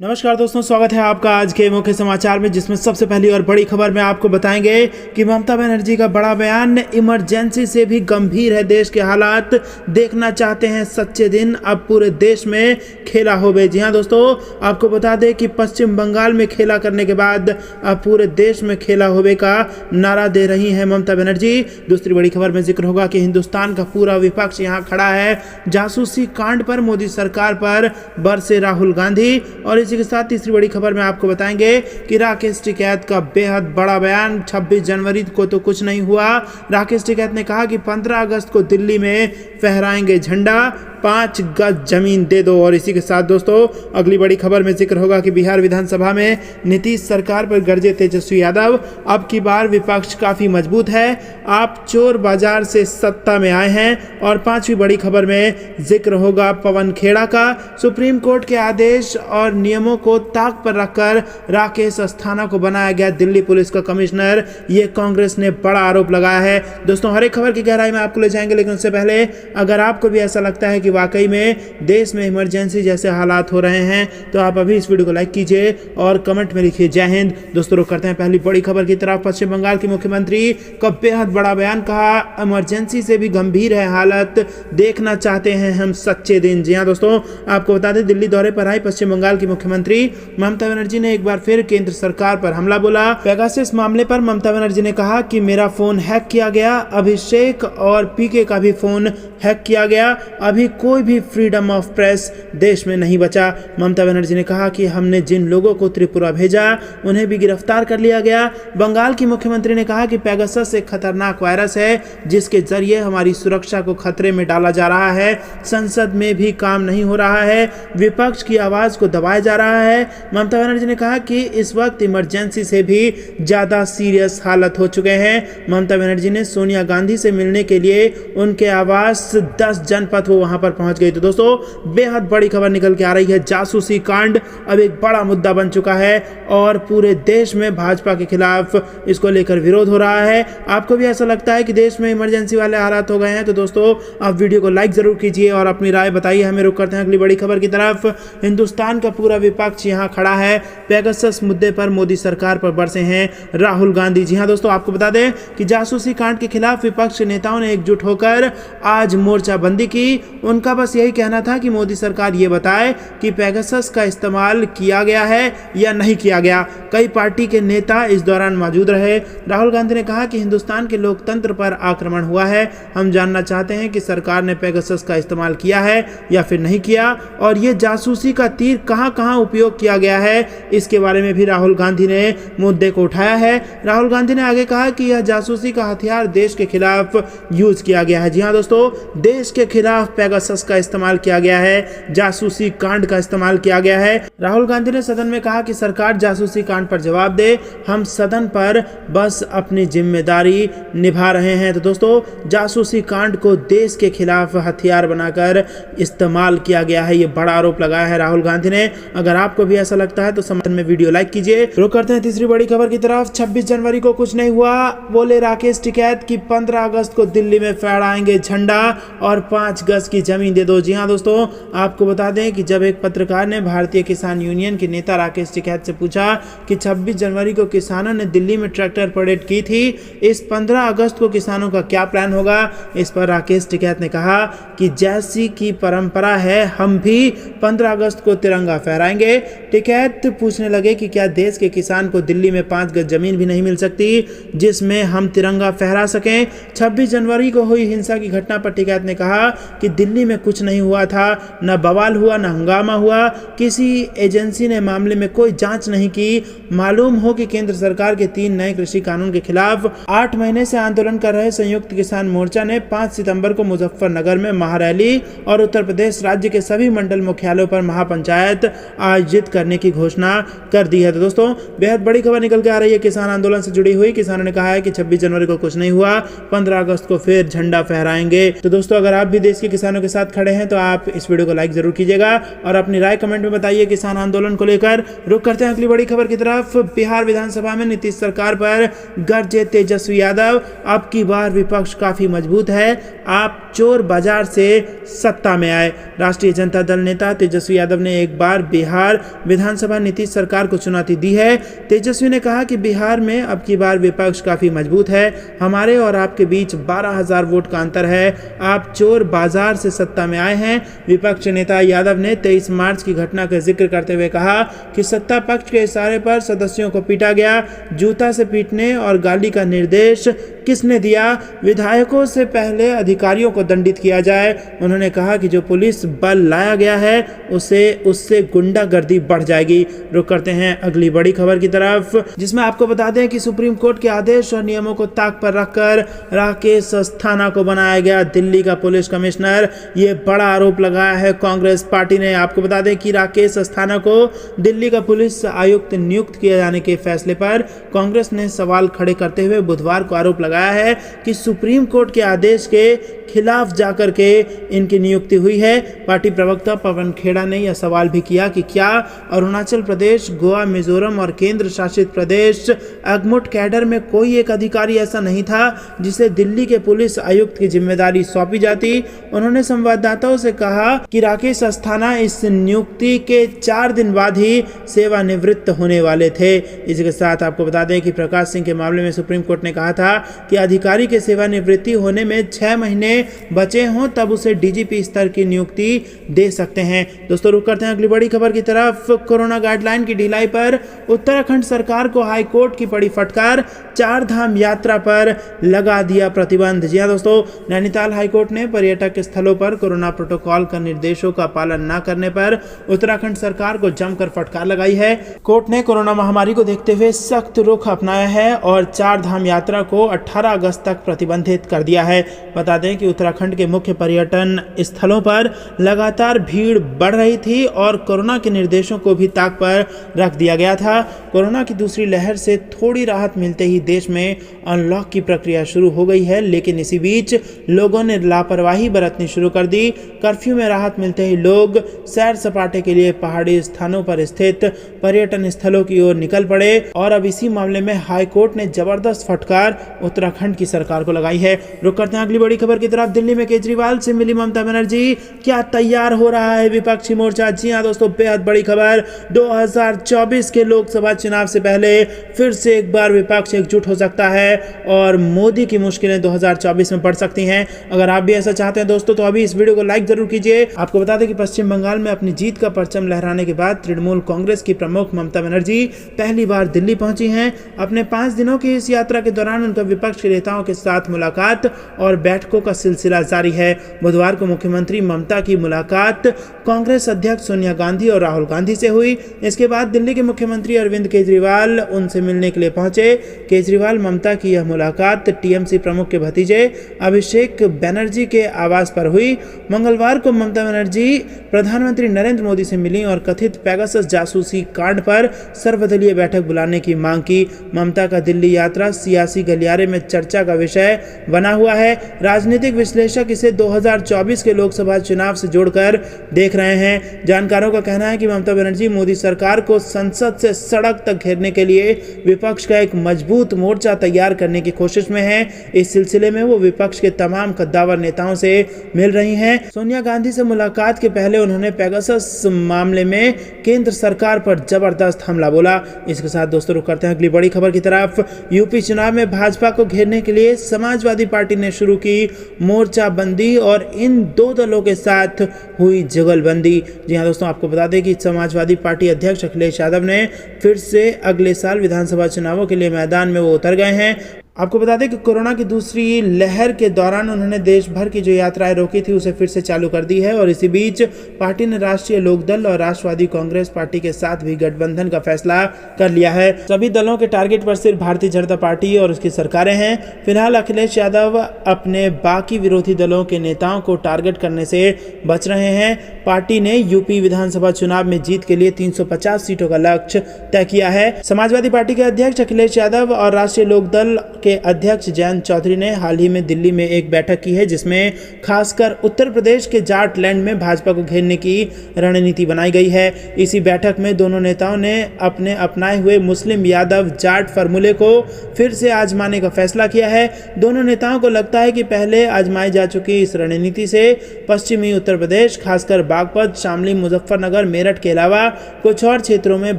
नमस्कार दोस्तों, स्वागत है आपका आज के मुख्य समाचार में, जिसमें सबसे पहली और बड़ी खबर में आपको बताएंगे कि ममता बनर्जी का बड़ा बयान, इमरजेंसी से भी गंभीर है देश के हालात, देखना चाहते हैं सच्चे दिन, अब पूरे देश में खेला होवे। जी हां दोस्तों, आपको बता दें कि पश्चिम बंगाल में खेला करने के बाद अब पूरे देश में खेला होवे का नारा दे रही हैं ममता बनर्जी। दूसरी बड़ी खबर में जिक्र होगा कि हिंदुस्तान का पूरा विपक्ष यहाँ खड़ा है, जासूसी कांड पर मोदी सरकार पर बरसे राहुल गांधी। और इसी के साथ तीसरी बड़ी खबर में आपको बताएंगे कि राकेश टिकैत का बेहद बड़ा बयान, 26 जनवरी को तो कुछ नहीं हुआ। राकेश टिकैत ने कहा कि 15 अगस्त को दिल्ली में फहराएंगे झंडा, 5 गज जमीन दे दो। और इसी के साथ दोस्तों अगली बड़ी खबर में जिक्र होगा कि बिहार विधानसभा में नीतीश सरकार पर गरजे तेजस्वी यादव, अब की बार विपक्ष काफी मजबूत है, आप चोर बाजार से सत्ता में आए हैं। और पांचवी बड़ी खबर में जिक्र होगा पवन खेड़ा का, सुप्रीम कोर्ट के आदेश और नियमों को ताक पर रखकर राकेश अस्थाना को बनाया गया दिल्ली पुलिस का कमिश्नर, ये कांग्रेस ने बड़ा आरोप लगाया है। दोस्तों हर एक खबर की गहराई में आपको ले जाएंगे, लेकिन उससे पहले अगर आपको भी ऐसा लगता है कि वाकई में देश में इमरजेंसी जैसे हालात हो रहे हैं, तो आप अभी इस वीडियो को लाइक कीजिए और कमेंट में लिखिए जय हिंद। दोस्तों रुक करते हैं पहली बड़ी खबर की तरफ। पश्चिम बंगाल के मुख्यमंत्री का बेहद बड़ा बयान, कहा इमरजेंसी से भी गंभीर है हालत, देखना चाहते हैं हम सच्चे दिन। जी हां दोस्तों, आपको बता दें दिल्ली दौरे पर आई पश्चिम बंगाल की मुख्यमंत्री ममता बनर्जी ने एक बार फिर केंद्र सरकार पर हमला बोला। पेगासस मामले पर ममता बनर्जी ने कहा कि मेरा फोन हैक किया गया, अभिषेक और पीके का भी फोन हैक किया गया, अभी कोई भी फ्रीडम ऑफ प्रेस देश में नहीं बचा। ममता बनर्जी ने कहा कि हमने जिन लोगों को त्रिपुरा भेजा उन्हें भी गिरफ्तार कर लिया गया। बंगाल की मुख्यमंत्री ने कहा कि पेगासस एक खतरनाक वायरस है जिसके जरिए हमारी सुरक्षा को खतरे में डाला जा रहा है, संसद में भी काम नहीं हो रहा है, विपक्ष की आवाज को दबाया जा रहा है। ममता बनर्जी ने कहा कि इस वक्त इमरजेंसी से भी ज्यादा सीरियस हालत हो चुके हैं। ममता बनर्जी ने सोनिया गांधी से मिलने के लिए उनके आवास 10 जनपद वो वहां पर पहुंच गई। तो दोस्तों बेहद बड़ी खबर निकल के आ रही है, जासूसी कांड अब एक बड़ा मुद्दा बन चुका है और पूरे देश में भाजपा के खिलाफ इसको लेकर विरोध हो रहा है। आपको भी ऐसा लगता है कि देश में इमरजेंसी वाले हालात हो गए हैं? तो दोस्तों आप वीडियो को लाइक जरूर कीजिए और अपनी राय बताइए हमें। रुक करते हैं अगली बड़ी खबर की तरफ। हिंदुस्तान का पूरा विपक्ष यहाँ खड़ा है, पेगासस मुद्दे पर मोदी सरकार पर बरसे हैं राहुल गांधी। जी हां दोस्तों, आपको बता दें कि जासूसी कांड के खिलाफ विपक्ष के नेताओं ने एकजुट होकर आज मोर्चाबंदी की। उनका बस यही कहना था कि मोदी सरकार ये बताए कि पेगासस का इस्तेमाल किया गया है या नहीं किया गया। कई पार्टी के नेता इस दौरान मौजूद रहे। राहुल गांधी ने कहा कि हिंदुस्तान के लोकतंत्र पर आक्रमण हुआ है, हम जानना चाहते हैं कि सरकार ने पेगासस का इस्तेमाल किया है या फिर नहीं किया, और ये जासूसी का तीर कहां कहां उपयोग किया गया है, इसके बारे में भी राहुल गांधी ने मुद्दे को उठाया है। राहुल गांधी ने आगे कहा कि यह जासूसी का हथियार देश के खिलाफ यूज किया गया है। जी हां दोस्तों, देश के खिलाफ पेगासस का इस्तेमाल किया गया है, जासूसी कांड का इस्तेमाल किया गया है। राहुल गांधी ने सदन में कहा कि सरकार जासूसी कांड पर जवाब दे, हम सदन पर बस अपनी जिम्मेदारी निभा रहे हैं। तो दोस्तों जासूसी कांड को देश के खिलाफ हथियार बनाकर इस्तेमाल किया गया है, ये बड़ा आरोप लगाया है राहुल गांधी ने। अगर आपको भी ऐसा लगता है तो समर्थन में वीडियो लाइक कीजिए। रुक करते हैं तीसरी बड़ी खबर की तरफ। 26 जनवरी को कुछ नहीं हुआ, बोले राकेश टिकैत की 15 अगस्त को दिल्ली में फहराएंगे झंडा और 5 गज की जमीन दे दो। जी हां दोस्तों, आपको बता दें कि जब एक पत्रकार ने भारतीय किसान यूनियन के नेता राकेश टिकैत से पूछा कि 26 जनवरी को किसानों ने दिल्ली में ट्रैक्टर परेड की थी, इस 15 अगस्त को किसानों का क्या प्लान होगा, इस पर राकेश टिकैत ने कहा कि जैसी की परंपरा है हम भी 15 अगस्त को तिरंगा फहराएंगे। टिकैत पूछने लगे कि क्या देश के किसान को दिल्ली में 5 गज जमीन भी नहीं मिल सकती जिसमें हम तिरंगा फहरा सकें। 26 जनवरी को हुई हिंसा की घटना पर टिकैत ने कहा कि दिल्ली में कुछ नहीं हुआ था, न बवाल हुआ न हंगामा हुआ, किसी एजेंसी ने मामले में कोई जांच नहीं की। मालूम हो कि केंद्र सरकार के 3 नए कृषि कानून के खिलाफ 8 महीने से आंदोलन कर रहे संयुक्त किसान मोर्चा ने 5 सितंबर को मुजफ्फरनगर में महारैली और उत्तर प्रदेश राज्य के सभी मंडल मुख्यालयों पर महापंचायत आयोजित करने की घोषणा कर दी है। तो दोस्तों बेहद बड़ी खबर निकल के आ रही है किसान आंदोलन से जुड़ी हुई। किसानों ने कहा है कि 26 जनवरी को कुछ नहीं हुआ, 15 अगस्त को फिर झंडा फहराएंगे। तो दोस्तों अगर आप भी देश के किसानों के साथ खड़े हैं तो आप इस वीडियो को लाइक जरूर कीजिएगा और अपनी राय कमेंट में बताइए किसान आंदोलन को लेकर। रुक करते हैं अगली बड़ी खबर की तरफ। बिहार विधानसभा में नीतीश सरकार पर गरजे तेजस्वी यादव, अब की बार विपक्ष काफी मजबूत है, आप चोर बाजार से सत्ता में आए। राष्ट्रीय जनता दल नेता तेजस्वी यादव ने एक बार बिहार विधानसभा नीतीश सरकार को चुनौती दी है। तेजस्वी ने कहा कि बिहार में अब की बार विपक्ष काफी मजबूत है, हमारे और आपके बीच 12,000 वोट का अंतर है, आप चोर बाजार से सत्ता में आए हैं। विपक्ष नेता यादव ने 23 मार्च की घटना का जिक्र करते हुए कहा कि सत्ता पक्ष के इशारे पर सदस्यों को पीटा गया, जूता से पीटने और गाली का निर्देश किसने दिया, विधायकों से पहले अधिकारियों को दंडित किया जाए। उन्होंने कहा कि जो पुलिस बल लाया गया है उससे गुंडागर्दी बढ़ जाएगी। रुक करते हैं अगली बड़ी खबर की तरफ, जिसमें आपको बता दें कि सुप्रीम कोर्ट के आदेश और नियमों को ताक पर रखकर राकेश अस्थाना को बनाया गया दिल्ली का पुलिस कमिश्नर। ये बड़ा आरोप लगाया है कांग्रेस पार्टी ने। आपको बता दें कि राकेश अस्थाना को दिल्ली का पुलिस आयुक्त नियुक्त किए जाने के फैसले पर कांग्रेस ने सवाल खड़े करते हुए बुधवार को आरोप लगाया है कि सुप्रीम कोर्ट के आदेश के खिलाफ जाकर के इनकी नियुक्ति हुई है। पार्टी प्रवक्ता पवन खेड़ा ने यह सवाल भी किया कि क्या अरुणाचल प्रदेश, गोवा, मिजोरम और केंद्र शासित प्रदेश अगमुट कैडर में कोई एक अधिकारी ऐसा नहीं था जिसे दिल्ली के पुलिस आयुक्त की जिम्मेदारी सौंपी जाती। उन्होंने संवाददाताओं से कहा कि राकेश अस्थाना इस नियुक्ति के 4 दिन बाद ही सेवानिवृत्त होने वाले थे। इसी के साथ आपको बता दें कि प्रकाश सिंह के मामले में सुप्रीम कोर्ट ने कहा था कि अधिकारी के सेवानिवृत्ति होने में 6 महीने बचे हों तब उसे डीजीपी स्तर की नियुक्ति दे सकते हैं। दोस्तों रुक करते हैं अगली बड़ी खबर की तरफ। कोरोना गाइडलाइन की ढिलाई पर उत्तराखंड सरकार को हाई कोर्ट की पड़ी फटकार, 4 धाम यात्रा पर लगा दिया प्रतिबंध। जी हां दोस्तों, नैनीताल हाई कोर्ट ने पर्यटक स्थलों पर कोरोना प्रोटोकॉल का निर्देशों का पालन न करने पर उत्तराखंड सरकार को जमकर फटकार लगाई है। कोर्ट ने कोरोना महामारी को देखते हुए सख्त रुख अपनाया है और 4 धाम यात्रा को 18 अगस्त तक प्रतिबंधित कर दिया है। बता दें कि उत्तराखंड के मुख्य पर्यटन स्थलों पर लगातार भीड़ बढ़ रही थी और कोरोना के निर्देशों को भी ताक पर रख दिया गया था। कोरोना की दूसरी लहर से थोड़ी राहत मिलते ही देश में अनलॉक की प्रक्रिया शुरू हो गई है, लेकिन इसी बीच लोगों ने लापरवाही बरतनी शुरू कर दी। कर्फ्यू में राहत मिलते ही लोग सैर सपाटे के लिए पहाड़ी स्थानों पर स्थित पर्यटन स्थलों की ओर निकल पड़े और अब इसी मामले में हाई कोर्ट ने जबरदस्त फटकार उत्तराखंड की सरकार को लगाई है। रुक करते हैं अगली बड़ी खबर की तरफ। दिल्ली में केजरीवाल से मिली ममता बनर्जी, क्या तैयार हो रहा है विपक्षी मोर्चा? जी हां दोस्तों, बेहद बड़ी खबर। 2024 के लोकसभा चुनाव से पहले फिर से एक बार विपक्ष एकजुट हो सकता है और मोदी की मुश्किलें 2024 में बढ़ सकती हैं। अगर आप भी ऐसा चाहते हैं दोस्तों तो अभी इस वीडियो को लाइक जरूर कीजिए। आपको बता दें कि पश्चिम बंगाल में अपनी जीत का परचम लहराने के बाद तृणमूल कांग्रेस की प्रमुख ममता बनर्जी पहली बार दिल्ली पहुंची हैं। अपने 5 दिनों की इस यात्रा के दौरान उनका विपक्ष के नेताओं के साथ मुलाकात और बैठकों का सिलसिला जारी है। बुधवार को मुख्यमंत्री ममता की मुलाकात कांग्रेस अध्यक्ष सोनिया गांधी और राहुल गांधी से हुई। इसके बाद दिल्ली के मुख्यमंत्री अरविंद केजरीवाल उनसे मिलने के लिए पहुंचे। केजरीवाल ममता की यह मुलाकात टीएमसी प्रमुख के भतीजे अभिषेक बनर्जी के आवास पर हुई। मंगलवार को ममता बनर्जी प्रधानमंत्री नरेंद्र मोदी से मिली और कथित पेगासस जासूसी कांड पर सर्वदलीय बैठक बुलाने की मांग की। ममता का दिल्ली यात्रा सियासी गलियारे में चर्चा का विषय बना हुआ है। राजनीतिक विश्लेषक इसे 2024 के लोकसभा चुनाव से जोड़कर देख रहे हैं। जानकारों का कहना है कि ममता बनर्जी मोदी सरकार को संसद से सड़क तक घेरने के लिए विपक्ष का एक मजबूत मोर्चा तैयार करने की कोशिश में है। इस सिलसिले में वो विपक्ष के तमाम कद्दावर नेताओं से मिल रही हैं। सोनिया गांधी से मुलाकात के पहले उन्होंने पेगासस मामले में केंद्र सरकार पर जबरदस्त हमला बोला। इसके साथ दोस्तों रुक करते हैं अगली बड़ी खबर की तरफ। यूपी चुनाव में भाजपा को घेरने के लिए समाजवादी पार्टी ने शुरू की मोर्चाबंदी और इन 2 दलों के साथ हुई जुगलबंदी। जी हां दोस्तों, आपको बता दें कि समाजवादी पार्टी अध्यक्ष अखिलेश यादव ने फिर से अगले साल विधानसभा चुनावों के लिए मैदान में वो उतर गए हैं। आपको बता दें कि कोरोना की दूसरी लहर के दौरान उन्होंने देश भर की जो यात्राएं रोकी थी उसे फिर से चालू कर दी है और इसी बीच पार्टी ने राष्ट्रीय लोकदल और राष्ट्रवादी कांग्रेस पार्टी के साथ भी गठबंधन का फैसला कर लिया है। सभी दलों के टारगेट पर सिर्फ भारतीय जनता पार्टी और उसकी सरकारें हैं। फिलहाल अखिलेश यादव अपने बाकी विरोधी दलों के नेताओं को टारगेट करने से बच रहे हैं। पार्टी ने यूपी विधानसभा चुनाव में जीत के लिए 350 सीटों का लक्ष्य तय किया है। समाजवादी पार्टी के अध्यक्ष अखिलेश यादव और राष्ट्रीय लोकदल के अध्यक्ष जयंत चौधरी ने हाल ही में दिल्ली में एक बैठक की है, जिसमें खासकर उत्तर प्रदेश के जाटलैंड में भाजपा को घेरने की रणनीति बनाई गई है। इसी बैठक में दोनों नेताओं ने अपने अपनाए हुए मुस्लिम यादव जाट फार्मूले को फिर से आजमाने का फैसला किया है। दोनों नेताओं को लगता है कि पहले आजमाई जा चुकी इस रणनीति से पश्चिमी उत्तर प्रदेश, खासकर बागपत, शामली, मुजफ्फरनगर, मेरठ के अलावा कुछ और क्षेत्रों में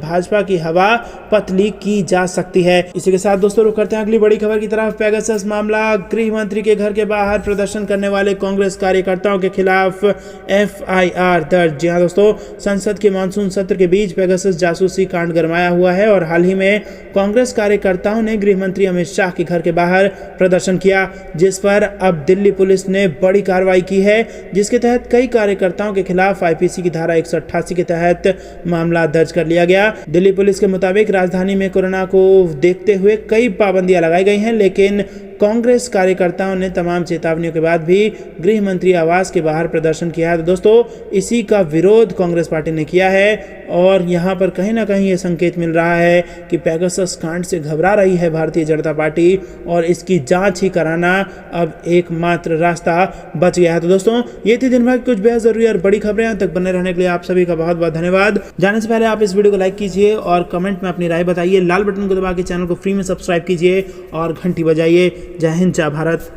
भाजपा की हवा पतली की जा सकती है। इसी के साथ दोस्तों रुक करते हैं अगली बड़ी खबर की तरफ। पेगासस मामला, गृह मंत्री के घर के बाहर प्रदर्शन करने वाले कांग्रेस कार्यकर्ताओं के खिलाफ FIR दर्ज। जी हां दोस्तों, संसद के मानसून सत्र के बीच पेगासस जासूसी कांड गरमाया हुआ है और हाल ही में कांग्रेस कार्यकर्ताओं ने गृह मंत्री अमित शाह के घर के बाहर प्रदर्शन किया, जिस पर अब दिल्ली पुलिस ने बड़ी कार्रवाई की है, जिसके तहत कई कार्यकर्ताओं के खिलाफ IPC की धारा 188 के तहत मामला दर्ज कर लिया गया। दिल्ली पुलिस के मुताबिक राजधानी में कोरोना को देखते हुए कई पाबंदियां लगाई गई हैं, लेकिन कांग्रेस कार्यकर्ताओं ने तमाम चेतावनियों के बाद भी गृह मंत्री आवास के बाहर प्रदर्शन किया है। तो दोस्तों, इसी का विरोध कांग्रेस पार्टी ने किया है और यहाँ पर कहीं ना कहीं ये संकेत मिल रहा है कि पेगासस कांड से घबरा रही है भारतीय जनता पार्टी और इसकी जांच ही कराना अब एकमात्र रास्ता बच गया है। तो दोस्तों, ये थी दिन भर कुछ बेहद जरूरी और बड़ी खबरें। तक बने रहने के लिए आप सभी का बहुत बहुत धन्यवाद। जाने से पहले आप इस वीडियो को लाइक कीजिए और कमेंट में अपनी राय बताइए। लाल बटन को दबा के चैनल को फ्री में सब्सक्राइब कीजिए और घंटी बजाइए। जय हिंद, जय भारत।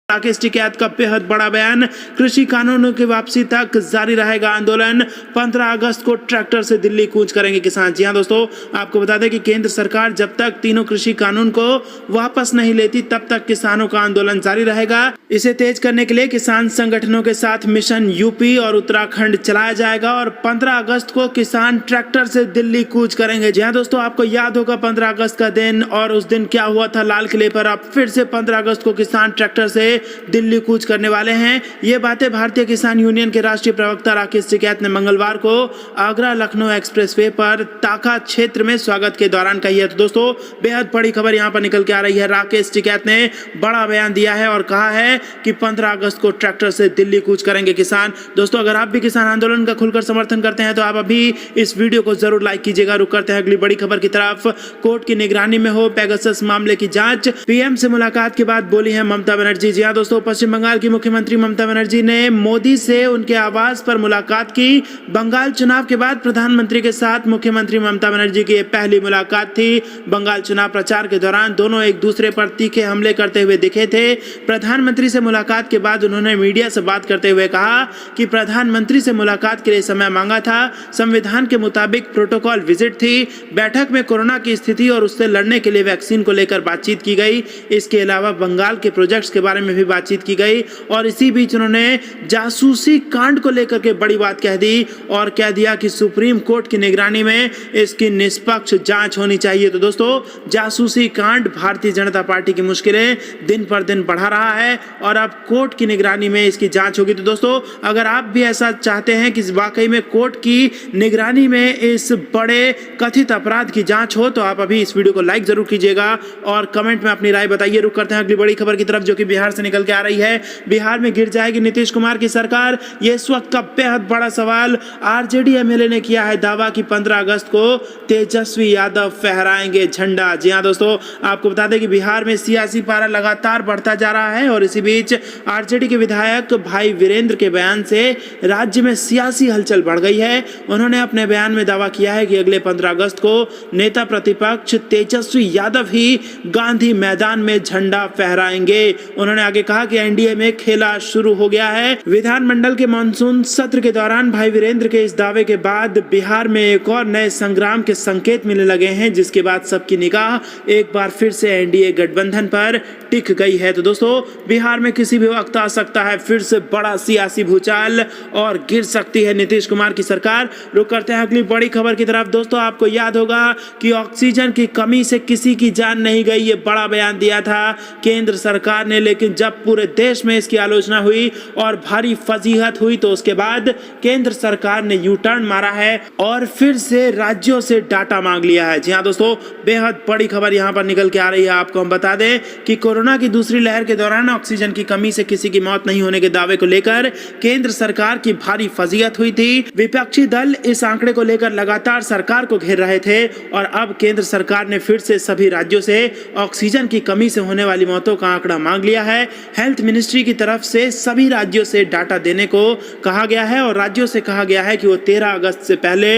राकेश टिकैत का बेहद बड़ा बयान, कृषि कानूनों की वापसी तक जारी रहेगा आंदोलन। 15 अगस्त को ट्रैक्टर से दिल्ली कूच करेंगे किसान। जी हां दोस्तों, आपको बता दें कि केंद्र सरकार जब तक तीनों कृषि कानून को वापस नहीं लेती तब तक किसानों का आंदोलन जारी रहेगा। इसे तेज करने के लिए किसान संगठनों के साथ मिशन यूपी और उत्तराखंड चलाया जाएगा और 15 अगस्त को किसान ट्रैक्टर से दिल्ली कूच करेंगे। जी हां दोस्तों, आपको याद होगा 15 अगस्त का दिन और उस दिन क्या हुआ था लाल किले पर। अब फिर से 15 अगस्त को किसान ट्रैक्टर से दिल्ली कूच करने वाले हैं। ये बातें भारतीय किसान यूनियन के राष्ट्रीय प्रवक्ता राकेश टिकैत ने मंगलवार को आगरा लखनऊ एक्सप्रेसवे पर ताका क्षेत्र में स्वागत के दौरान कही है। तो दोस्तों, बेहद बड़ी खबर यहां पर निकल के आ रही है। राकेश टिकैत ने बड़ा बयान दिया है और कहा है कि 15 अगस्त को ट्रैक्टर से दिल्ली कूच करेंगे किसान। दोस्तों, अगर आप भी किसान आंदोलन का खुलकर समर्थन करते हैं तो आप अभी इस वीडियो को जरूर लाइक कीजिएगा। रुक करते हैं अगली बड़ी खबर की तरफ। कोर्ट की निगरानी में हो पेगासस मामले की जांच, PM से मुलाकात के बाद बोली है ममता बनर्जी। जी हां दोस्तों, पश्चिम बंगाल की मुख्यमंत्री ममता बनर्जी ने मोदी से उनके आवास पर मुलाकात की। बंगाल चुनाव के बाद प्रधानमंत्री के साथ मुख्यमंत्री ममता बनर्जी की पहली मुलाकात थी। बंगाल चुनाव प्रचार के दौरान दोनों एक दूसरे पर तीखे हमले करते हुए दिखे थे। प्रधानमंत्री से मुलाकात के बाद उन्होंने मीडिया से बात करते हुए कहा कि प्रधानमंत्री से मुलाकात के लिए समय मांगा था। संविधान के मुताबिक प्रोटोकॉल विजिट थी। बैठक में कोरोना की स्थिति और उससे लड़ने के लिए वैक्सीन को लेकर बातचीत की गई। इसके अलावा बंगाल के प्रोजेक्ट्स के बारे में भी बातचीत की गई और इसी बीच उन्होंने जासूसी कांड को लेकर के बड़ी बात कह दी और कह दिया कि सुप्रीम कोर्ट की निगरानी में इसकी निष्पक्ष जांच होनी चाहिए। तो दोस्तों, जासूसी कांड भारतीय जनता पार्टी की मुश्किलें दिन पर दिन बढ़ा रहा है और अब कोर्ट की निगरानी में इसकी जांच होगी। तो दोस्तों, अगर आप भी ऐसा चाहते हैं कि वाकई में कोर्ट की निगरानी में इस बड़े कथित अपराध की जांच हो तो आप अभी इस वीडियो को लाइक जरूर कीजिएगा और कमेंट में अपनी राय बताइए। रुक करते हैं अगली बड़ी खबर की तरफ, जो कि बिहार से निकल के आ रही है। बिहार में गिर जाएगी नीतीश कुमार की सरकार, ये इस वक्त का बेहद बड़ा सवाल। RJD MLA ने किया है दावा कि 15 अगस्त को तेजस्वी यादव फहराएंगे झंडा। जी हां दोस्तों, आपको बता दें कि बिहार में सियासी पारा लगातार बढ़ता जा रहा है और इसी बीच RJD के विधायक भाई वीरेंद्र के बयान से राज्य में सियासी हलचल बढ़ गई है। उन्होंने अपने बयान में दावा किया है कि अगले 15 अगस्त को नेता प्रतिपक्ष तेजस्वी यादव ही गांधी मैदान में झंडा फहराएंगे। उन्होंने आगे कहा कि NDA में खेला शुरू हो गया है। विधानमंडल के मानसून सत्र के दौरान भाई वीरेंद्र के इस दावे के बाद बिहार में एक और नए संग्राम के संकेत मिलने लगे हैं, जिसके बाद सबकी निगाह एक बार फिर से NDA गठबंधन पर टिक गई है। तो दोस्तों, बिहार में किसी भी वक्त आ सकता है फिर से बड़ा सियासी भूचाल और गिर सकती है नीतीश कुमार की सरकार। रुक करते हैं अगली बड़ी खबर की तरफ। दोस्तों, आपको याद होगा कि ऑक्सीजन की कमी से किसी की जान नहीं गई, ये बड़ा बयान दिया था केंद्र सरकार ने, लेकिन जब पूरे देश में इसकी आलोचना हुई और भारी फजीहत हुई तो उसके बाद केंद्र सरकार ने यू टर्न मारा है और फिर से राज्यों से डाटा मांग लिया है। जी हाँ दोस्तों, बेहद बड़ी खबर यहाँ पर निकल के आ रही है। आपको हम बता दें कि कोरोना की दूसरी लहर के दौरान ऑक्सीजन की कमी से किसी की मौत नहीं होने के दावे को लेकर केंद्र सरकार की भारी फजीहत हुई थी। विपक्षी दल इस आंकड़े को लेकर लगातार सरकार को घेर रहे थे और अब केंद्र सरकार ने फिर से सभी राज्यों से ऑक्सीजन की कमी से होने वाली मौतों का आंकड़ा मांग लिया है। हेल्थ मिनिस्ट्री की तरफ से सभी राज्यों से डाटा देने को कहा गया है और राज्यों से कहा गया है कि वो 13 अगस्त से पहले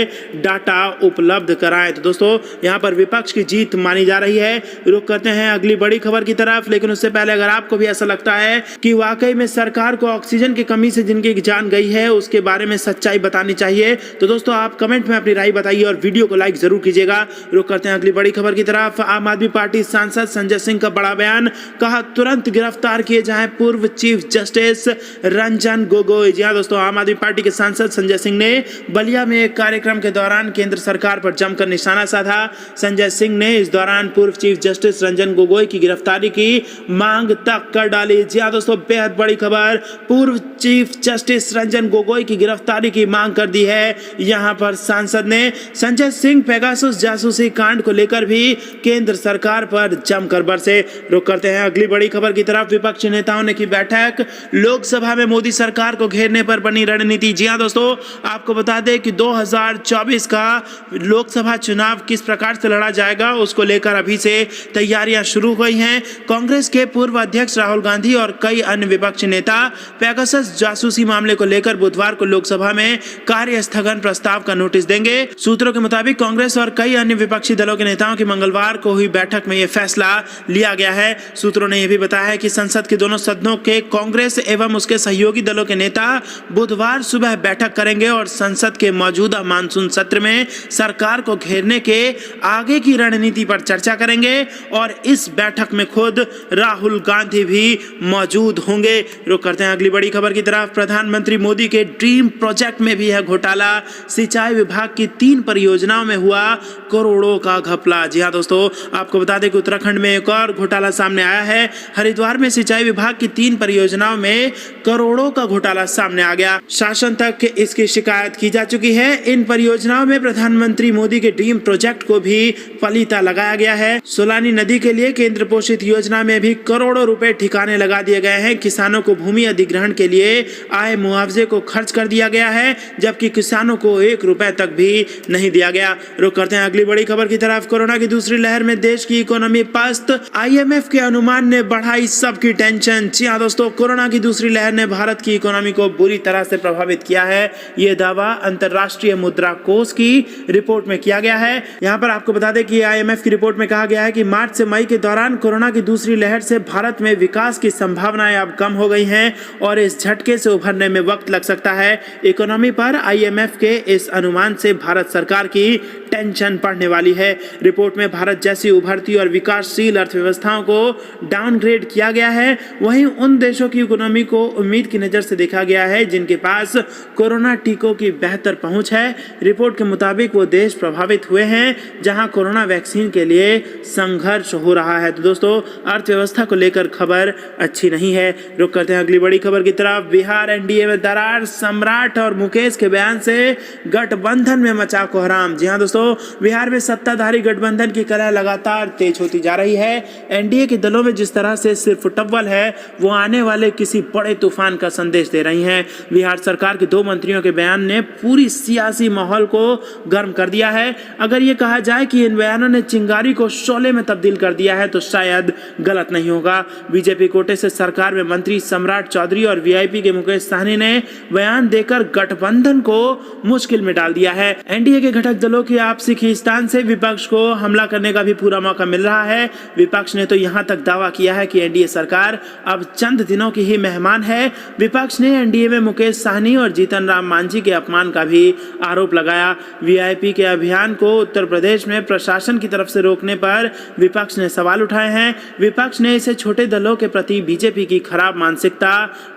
डाटा उपलब्ध कराएं। तो दोस्तों, यहाँ पर विपक्ष की जीत मानी जा रही है। रुक करते हैं अगली बड़ी खबर की तरफ, लेकिन उससे पहले अगर आपको भी ऐसा लगता है कि वाकई में सरकार को ऑक्सीजन की कमी से जिनकी जान गई है उसके बारे में सच्चाई बतानी चाहिए, तो दोस्तों आप कमेंट में अपनी राय बताइए और वीडियो को लाइक जरूर कीजिएगा। रुक करते हैं अगली बड़ी खबर की तरफ। आम आदमी पार्टी सांसद संजय सिंह का बड़ा बयान, कहा तुरंत गिरफ्तार किए जाएं पूर्व चीफ जस्टिस रंजन गोगोई। जी हाँ दोस्तों, आम आदमी पार्टी के सांसद संजय सिंह ने बलिया में एक कार्यक्रम के दौरान केंद्र सरकार पर जमकर निशाना साधा। संजय सिंह ने इस दौरान पूर्व चीफ जस्टिस रंजन गोगोई की गिरफ्तारी की मांग तक कर डाली। जी हाँ दोस्तों, बेहद बड़ी खबर, पूर्व चीफ जस्टिस रंजन गोगोई की गिरफ्तारी की मांग कर दी है। यहां पर सांसद ने संजय सिंह पेगासस जासूसी कांड को लेकर भी केंद्र सरकार पर जमकर बरसे। रुक करते हैं अगली बड़ी खबर की तरफ। विपक्षी नेताओं ने की बैठक, लोकसभा में मोदी सरकार को घेरने पर बनी रणनीति। जी हां दोस्तों, आपको बता दें कि 2024 का लोकसभा चुनाव किस प्रकार से लड़ा जाएगा उसको लेकर अभी से तैयारियां शुरू हुई हैं। कांग्रेस के पूर्व अध्यक्ष राहुल गांधी और कई अन्य विपक्षी नेता पेगासस जासूसी मामले को लेकर बुधवार को लोकसभा में कार्य स्थगन प्रस्ताव का नोटिस देंगे। सूत्रों के मुताबिक कांग्रेस और कई अन्य विपक्षी दलों के नेताओं की मंगलवार को हुई बैठक में यह फैसला लिया गया है। सूत्रों ने यह भी बताया है कि संसद के दोनों सदनों के कांग्रेस एवं उसके सहयोगी दलों के नेता बुधवार सुबह बैठक करेंगे और संसद के मौजूदा मानसून सत्र में सरकार को घेरने के आगे की रणनीति पर चर्चा करेंगे और इस बैठक में खुद राहुल गांधी भी मौजूद होंगे। रुक करते हैं अगली बड़ी खबर की तरफ। प्रधानमंत्री मोदी के ड्रीम प्रोजेक्ट में भी है घोटाला, सिंचाई विभाग की 3 परियोजनाओं में हुआ करोड़ों का घपला। जी हां दोस्तों, आपको बता दें कि उत्तराखंड में एक और घोटाला सामने आया है। हरिद्वार में सिंचाई विभाग की 3 परियोजनाओं में करोड़ों का घोटाला सामने आ गया। शासन तक इसकी शिकायत की जा चुकी है। इन परियोजनाओं में प्रधानमंत्री मोदी के ड्रीम प्रोजेक्ट को भी पलीता लगाया गया है। सोलानी नदी के लिए केंद्र पोषित योजना में भी करोड़ों रुपए ठिकाने लगा दिए गए हैं। किसानों को भूमि अधिग्रहण के लिए आय मुआवजे को खर्च कर दिया गया है, जबकि किसानों को 1 रुपए तक भी नहीं दिया गया। रुक करते हैं अगली बड़ी खबर की तरफ। कोरोना की दूसरी लहर में देश की इकोनॉमी पस्त, IMF के अनुमान ने बढ़ाई सबकी टेंशन। जी हां दोस्तों, कोरोना की दूसरी लहर ने भारत की इकोनॉमी को बुरी तरह से प्रभावित किया है। यह दावा अंतर्राष्ट्रीय मुद्रा कोष की रिपोर्ट में किया गया है। यहाँ पर आपको बता दें कि IMF की रिपोर्ट में कहा गया है कि मार्च से मई के दौरान कोरोना की दूसरी लहर से भारत में विकास की संभावनाएं अब कम हो गई हैं और इस झटके से उभरने में वक्त लग सकता है। इकोनॉमी पर IMF के इस अनुमान से भारत सरकार की टेंशन बढ़ने वाली है। रिपोर्ट में भारत जैसी उभरती और विकासशील अर्थव्यवस्थाओं को डाउनग्रेड किया गया है। वहीं उन देशों की इकोनॉमी को उम्मीद की नजर से देखा गया है जिनके पास कोरोना टीकों की बेहतर पहुंच है। रिपोर्ट के मुताबिक वो देश प्रभावित हुए हैं जहां कोरोना वैक्सीन के लिए संघर्ष हो रहा है। तो दोस्तों, अर्थव्यवस्था को लेकर खबर अच्छी नहीं है। रुक करते हैं अगली बड़ी खबर की तरफ। बिहार NDA में दरार, सम्राट और मुकेश के बयान से गठबंधन में मचा कोहराम। जी हां दोस्तों, बिहार में सत्ताधारी गठबंधन की कलह लगातार तेज होती जा रही है। NDA के दलों में जिस तरह से सिर्फ टव्वल है वो आने वाले किसी बड़े तूफान का संदेश दे रही हैं। बिहार सरकार के 2 मंत्रियों के बयान ने पूरी सियासी माहौल को गर्म कर दिया है। अगर ये कहा जाए कि इन बयानों ने चिंगारी को शोले में तब्दील कर दिया है तो शायद गलत नहीं होगा। बीजेपी कोटे से सरकार में मंत्री सम्राट चौधरी और VIP के मुकेश सहनी ने बयान देकर गठबंधन को मुश्किल में डाल दिया है। NDA के घटक दलों की आपसी खींचतान से विपक्ष को हमला करने का भी पूरा मौका मिल रहा है। विपक्ष ने तो यहां तक दावा किया है कि NDA सरकार अब चंद दिनों की ही मेहमान है। विपक्ष ने NDA में मुकेश सहनी और जीतन राम मांझी के अपमान का भी आरोप लगाया। VIP के अभियान को उत्तर प्रदेश में प्रशासन की तरफ से रोकने पर विपक्ष ने सवाल उठाए हैं। विपक्ष ने इसे छोटे दलों के प्रति बीजेपी की खराब मानसिकता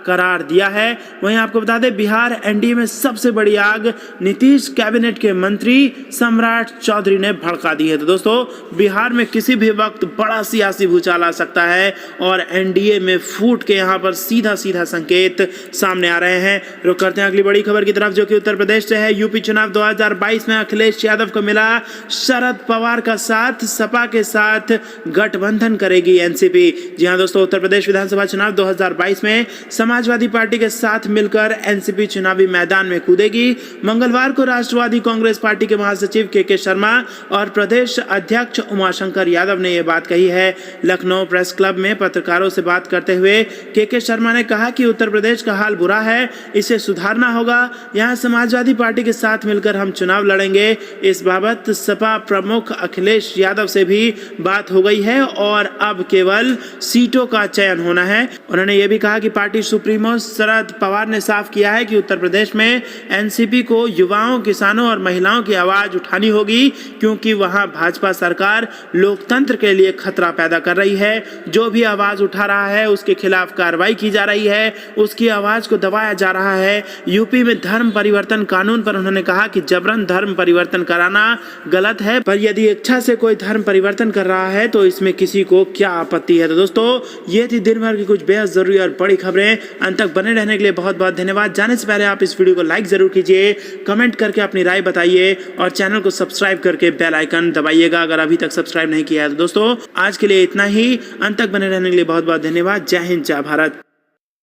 करार दिया है। वहीं आपको बता दें, बिहार NDA में सबसे बड़ी आग, नीतीश कैबिनेट के मंत्री सम्राट चौधरी ने भड़का दी है। तो दोस्तों, बिहार में किसी भी वक्त बड़ा सियासी भूचाल आ सकता है और एनडीए में फूट के यहाँ पर सीधा सीधा संकेत सामने आ रहे हैं। रुक करते हैं अगली बड़ी खबर की तरफ, जो कि उत्तर प्रदेश से है। यूपी चुनाव 2022 में अखिलेश यादव को मिला शरद पवार का साथ, सपा के साथ गठबंधन करेगी एनसीपी। जी हां दोस्तों, उत्तर प्रदेश विधानसभा चुनाव 2022 में समाजवादी पार्टी के साथ मिलकर एनसीपी चुनावी मैदान में कूदेगी। मंगलवार को राष्ट्रवादी कांग्रेस पार्टी के महासचिव के शर्मा और प्रदेश अध्यक्ष उमाशंकर यादव ने यह बात कही है। लखनऊ प्रेस क्लब में पत्रकारों से बात करते हुए के शर्मा ने कहा कि उत्तर प्रदेश का हाल बुरा है, इसे सुधारना होगा। यहां समाजवादी पार्टी के साथ मिलकर हम चुनाव लड़ेंगे। इस बाबत सपा प्रमुख अखिलेश यादव से भी बात हो गई है और अब केवल सीटों का चयन होना है। उन्होंने यह भी कहा कि पार्टी सुप्रीमो शरद पवार ने साफ किया है कि उत्तर प्रदेश में एनसीपी को युवाओं, किसानों और महिलाओं की आवाज उठानी होगी, क्योंकि वहां भाजपा सरकार लोकतंत्र के लिए खतरा पैदा कर रही है। जो भी आवाज उठा रहा है उसके खिलाफ कार्रवाई की जा रही है, उसकी आवाज को दबाया जा रहा है। यूपी में धर्म परिवर्तन कानून पर उन्होंने कहा कि जबरन धर्म परिवर्तन कराना गलत है, पर यदि इच्छा से कोई धर्म परिवर्तन कर रहा है तो इसमें किसी को क्या आपत्ति है। तो दोस्तों, ये थी दिन भर की कुछ बेहद जरूरी और बड़ी खबरें। अंत तक बने रहने के लिए बहुत बहुत धन्यवाद। जाने से पहले आप इस वीडियो को लाइक जरूर कीजिए, कमेंट करके अपनी राय बताइए और चैनल को सब्सक्राइब करके बेल आइकन दबाइएगा अगर अभी तक सब्सक्राइब नहीं किया है। तो दोस्तों, आज के लिए इतना ही। अंत तक बने रहने के लिए बहुत बहुत धन्यवाद। जय हिंद, जय भारत।